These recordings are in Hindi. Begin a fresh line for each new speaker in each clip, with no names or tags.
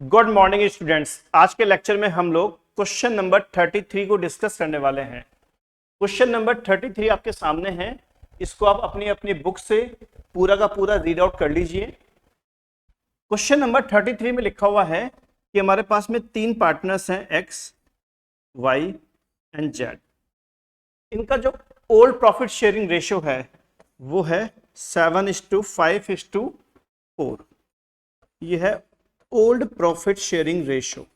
Good morning students. आज के लेक्चर में हम लोग क्वेश्चन नंबर 33 को डिस्कस करने वाले हैं। क्वेश्चन नंबर 33 आपके सामने है। इसको आप अपनी अपनी बुक से पूरा का पूरा रीड आउट कर लीजिए। क्वेश्चन नंबर 33 में लिखा हुआ है कि हमारे पास में तीन पार्टनर्स हैं, एक्स, वाई एंड जेड। इनका जो ओल्ड प्रॉफिट शेयरिंग रेशियो है वो है 7:5:4। ये है ओल्ड प्रॉफिट शेयरिंग रेशियो।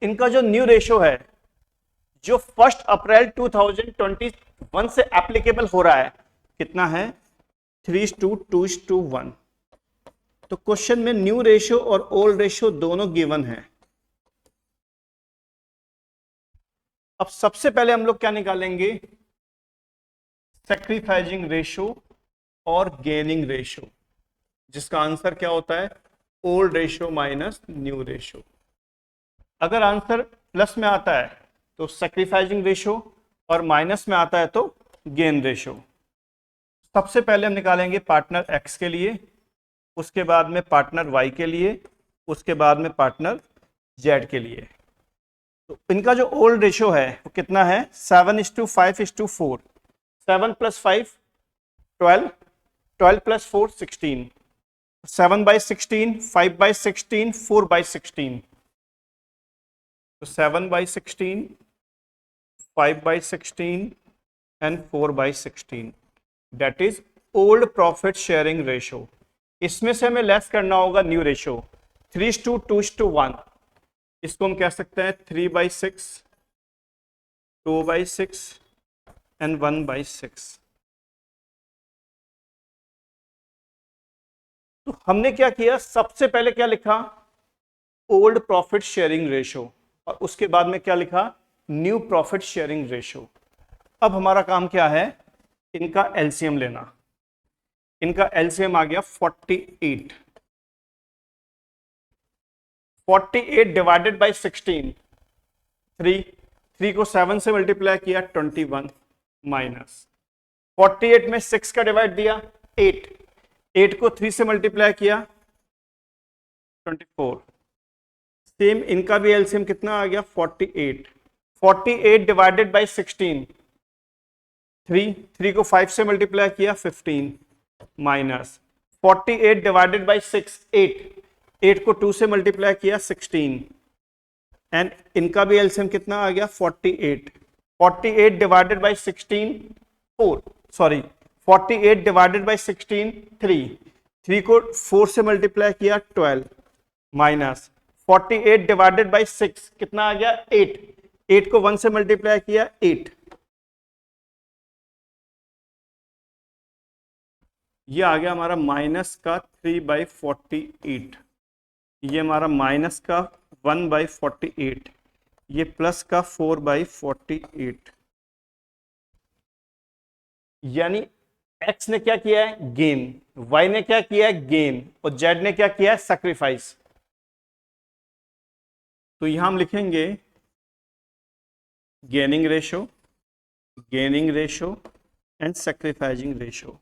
इनका जो न्यू रेशियो है जो 1 अप्रैल 2021 से एप्लीकेबल हो रहा है, कितना है? 3:2:1। तो क्वेश्चन में न्यू रेशियो और ओल्ड रेशियो दोनों गिवन है। अब सबसे पहले हम लोग क्या निकालेंगे? सैक्रिफाइसिंग रेशियो और गेनिंग रेशियो, जिसका आंसर क्या होता है? Old ratio minus new ratio. अगर आंसर प्लस में आता है तो सैक्रिफाइसिंग रेशियो और माइनस में आता है तो गेन रेशियो। सबसे पहले हम निकालेंगे पार्टनर एक्स के लिए, उसके बाद में पार्टनर वाई के लिए, उसके बाद में पार्टनर जेड के लिए। तो इनका जो ओल्ड रेशियो है वो कितना है? 7:5:4। 7 + 5 12, 12 + 4 16, 7/16, 5/16, 4/16। तो 7/16, 5/16 and 4/16, that is old profit sharing ratio। इसमें से हमें लेस करना होगा न्यू रेशियो 3:2:1। इसको हम कह सकते हैं 3/6, 2/6 and 1/6। तो हमने क्या किया? सबसे पहले क्या लिखा? ओल्ड प्रॉफिट शेयरिंग रेशियो, और उसके बाद में क्या लिखा? New profit sharing ratio. अब हमारा काम क्या है? इनका एलसीएम लेना। इनका एलसीएम आ गया 48। 48 डिवाइडेड बाई 16, 3 को 7 से मल्टीप्लाई किया 21, माइनस 48 में 6 का डिवाइड दिया 8, 8 को 3 से मल्टीप्लाई किया 24। सेम इनका भी एलसीएम कितना आ गया? 48। 48 डिवाइडेड बाई 16, 3 को 5 से मल्टीप्लाई किया 15, माइनस 48 डिवाइडेड बाई 6 8, 8 को 2 से मल्टीप्लाई किया 16, एंड इनका भी एलसीएम कितना आ गया? 48। 48 divided by 16 4, sorry 48 divided by 16 3 को 4 से मल्टीप्लाई किया 12, माइनस 48 डिवाइडेड बाई 6 कितना आ गया? 8, 8 को 1 से मल्टीप्लाई किया 8। ये आ गया हमारा माइनस का 3/48। ये हमारा माइनस का 1/48। ये प्लस का 4/48। यानी एक्स ने क्या किया है? गेन। वाई ने क्या किया है? गेन। और जेड ने क्या किया है? सैक्रिफाइस। तो यहां हम लिखेंगे gaining ratio, gaining ratio and sacrificing ratio.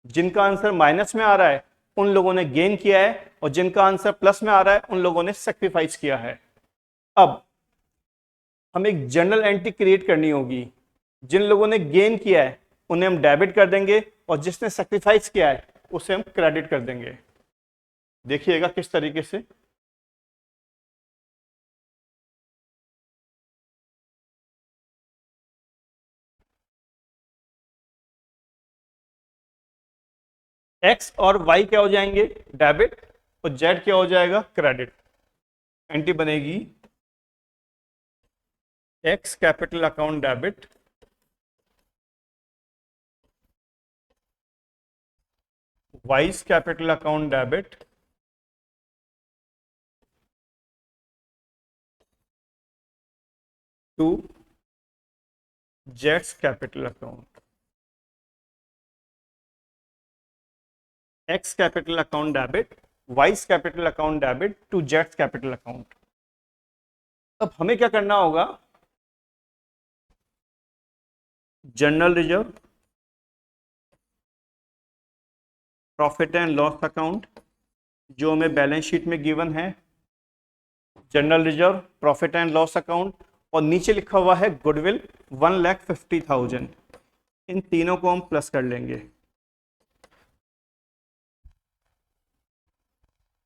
जिनका आंसर माइनस में आ रहा है उन लोगों ने गेन किया है, और जिनका आंसर प्लस में आ रहा है उन लोगों ने सैक्रिफाइस किया है। अब हम एक जनरल एंट्री क्रिएट करनी होगी। जिन लोगों ने गेन किया है उन्हें हम डेबिट कर देंगे, और जिसने सैक्रिफाइस किया है उसे हम क्रेडिट कर देंगे। देखिएगा किस तरीके से। एक्स और वाई क्या हो जाएंगे? डेबिट। और जेड क्या हो जाएगा? क्रेडिट। एंट्री बनेगी x capital account debit, vice capital account debit, to Jades capital account. X capital account debit, vice capital account debit to Jades capital account. अब हमें क्या करना होगा? General reserve, profit and loss account, जो हमें बैलेंस शीट में गिवन है, general reserve, profit and loss account, और नीचे लिखा हुआ है गुडविल 1,50,000। इन तीनों को हम प्लस कर लेंगे।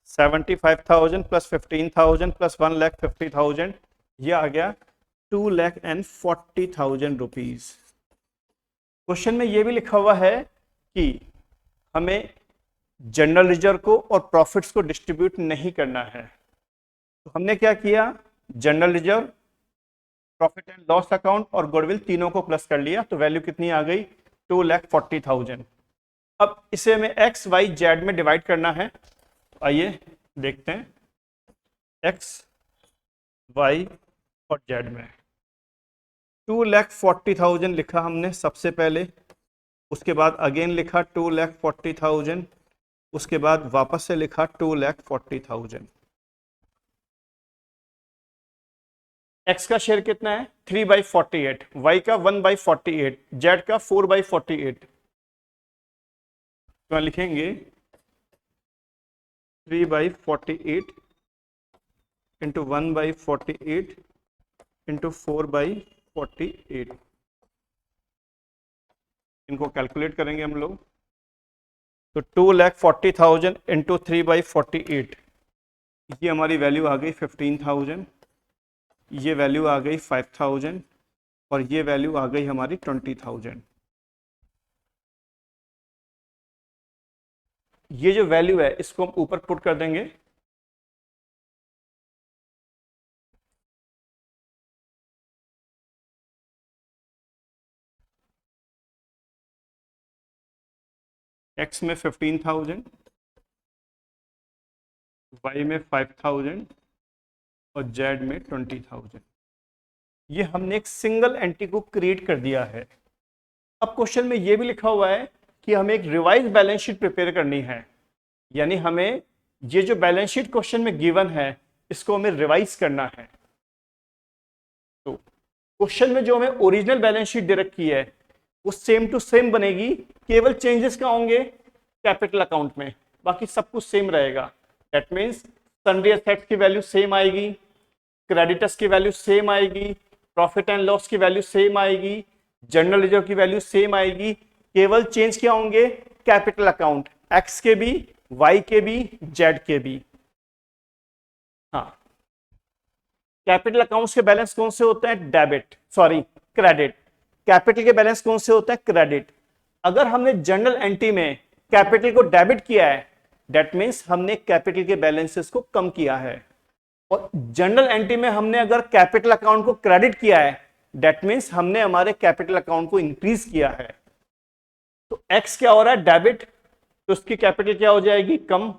75,000 प्लस 15,000 प्लस 1,50,000, ये आ गया 2,40,000 रुपीज। क्वेश्चन में ये भी लिखा हुआ है कि हमें जनरल रिजर्व को और प्रॉफिट्स को डिस्ट्रीब्यूट नहीं करना है। तो हमने क्या किया, general reserve, profit and loss account और गुडविल तीनों को प्लस कर लिया, तो वैल्यू कितनी आ गई, 2,40,000। अब इसे हमें एक्स वाई जेड में डिवाइड करना है। तो आइए देखते हैं, एक्स वाई और जेड में। 2,40,000 लिखा हमने सबसे पहले, उसके बाद अगेन लिखा 2,40,000, उसके बाद वापस से लिखा 2,40,000। एक्स का शेयर कितना है, 3/48, वाई का 1/48, जेड का 4/48। तो लिखेंगे 3/48 इंटू 1/48 इंटू 4/48। इनको कैलकुलेट करेंगे हम लोग। तो 2,40,000 इंटू 3/48, ये हमारी वैल्यू आ गई 15,000, ये वैल्यू आ गई 5,000 और ये वैल्यू आ गई हमारी 20,000। ये जो वैल्यू है इसको हम ऊपर पुट कर देंगे। एक्स में 15,000, वाई में 5,000 और जेड में 20,000। ये हमने एक सिंगल एंट्री को क्रिएट कर दिया है। अब क्वेश्चन में ये भी लिखा हुआ है कि हमें एक रिवाइज बैलेंस शीट प्रिपेयर करनी है, यानी हमें ये जो बैलेंस शीट क्वेश्चन में गिवन है इसको हमें रिवाइज करना है। तो क्वेश्चन में जो हमें ओरिजिनल बैलेंस शीट दे रखी है वो सेम टू सेम बनेगी, केवल चेंजेस क्या होंगे, कैपिटल अकाउंट में, बाकी सब कुछ सेम रहेगा। दैट मीन्स सन्ड्री एसेट्स की वैल्यू सेम आएगी, क्रेडिटर्स की वैल्यू सेम आएगी, प्रॉफिट एंड लॉस की वैल्यू सेम आएगी, जनरल रिजर्व की वैल्यू सेम आएगी। केवल चेंज क्या होंगे, कैपिटल अकाउंट, एक्स के भी, वाई के भी, जेड के भी। हाँ, कैपिटल अकाउंट्स के बैलेंस कौन से होते हैं, डेबिट, सॉरी क्रेडिट। कैपिटल के बैलेंस कौन से होते हैं, क्रेडिट। अगर हमने जनरल एंट्री में कैपिटल को डेबिट किया है, दैट मीन्स हमने कैपिटल के बैलेंसेस को कम किया है। और जनरल एंट्री में हमने अगर कैपिटल अकाउंट को क्रेडिट किया है, दैट मीन्स हमने हमारे कैपिटल अकाउंट को इंक्रीज किया है। तो एक्स क्या हो रहा है, डेबिट, तो उसकी कैपिटल क्या हो जाएगी, कम।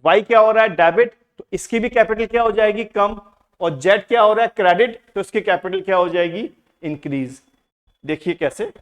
वाई क्या हो रहा है, डेबिट, तो इसकी भी कैपिटल क्या हो जाएगी, कम। और जेड क्या हो रहा है, क्रेडिट, तो इसकी कैपिटल क्या हो जाएगी, इंक्रीज। देखिए कैसे,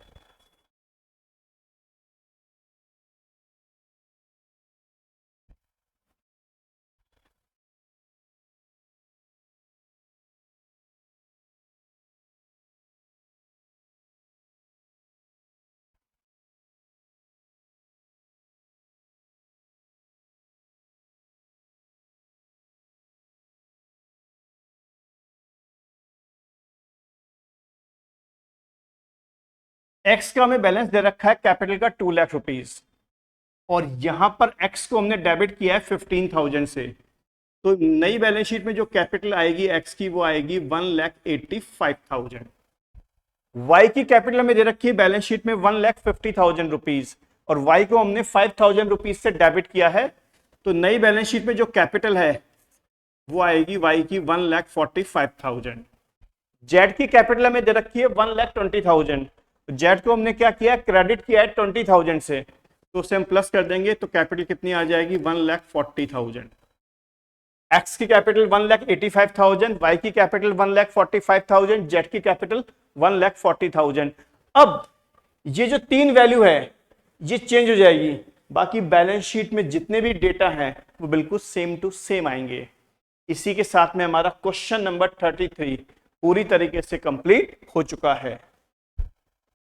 एक्स का हमें बैलेंस दे रखा है कैपिटल का 2 लाख रुपीज, और यहां पर एक्स को हमने डेबिट किया है 15,000 से। तो नई बैलेंस शीट में जो कैपिटल आएगी एक्स की, वो आएगी 1,85,000। वाई की कैपिटल हमें दे रखी है बैलेंस शीट में 1,50,000 रुपीज, और वाई को हमने 5,000 रुपीज से डेबिट किया है। तो नई बैलेंस शीट में जो कैपिटल है वो आएगी वाई की 1,45,000। जेड की कैपिटल हमें दे रखी है 1,20,000। जेड को हमने क्या किया, क्रेडिट किया है 20,000 से, तो उसे हम प्लस कर देंगे, तो कैपिटल कितनी आ जाएगी, 1,40,000। एक्स की कैपिटल 1,85,000, वाई की कैपिटल 1,45,000, जेड की कैपिटल 1,40,000। अब ये जो तीन वैल्यू है ये चेंज हो जाएगी, बाकी बैलेंस शीट में जितने भी डेटा हैं वो बिल्कुल सेम टू सेम आएंगे। इसी के साथ में हमारा क्वेश्चन नंबर 33 पूरी तरीके से कंप्लीट हो चुका है।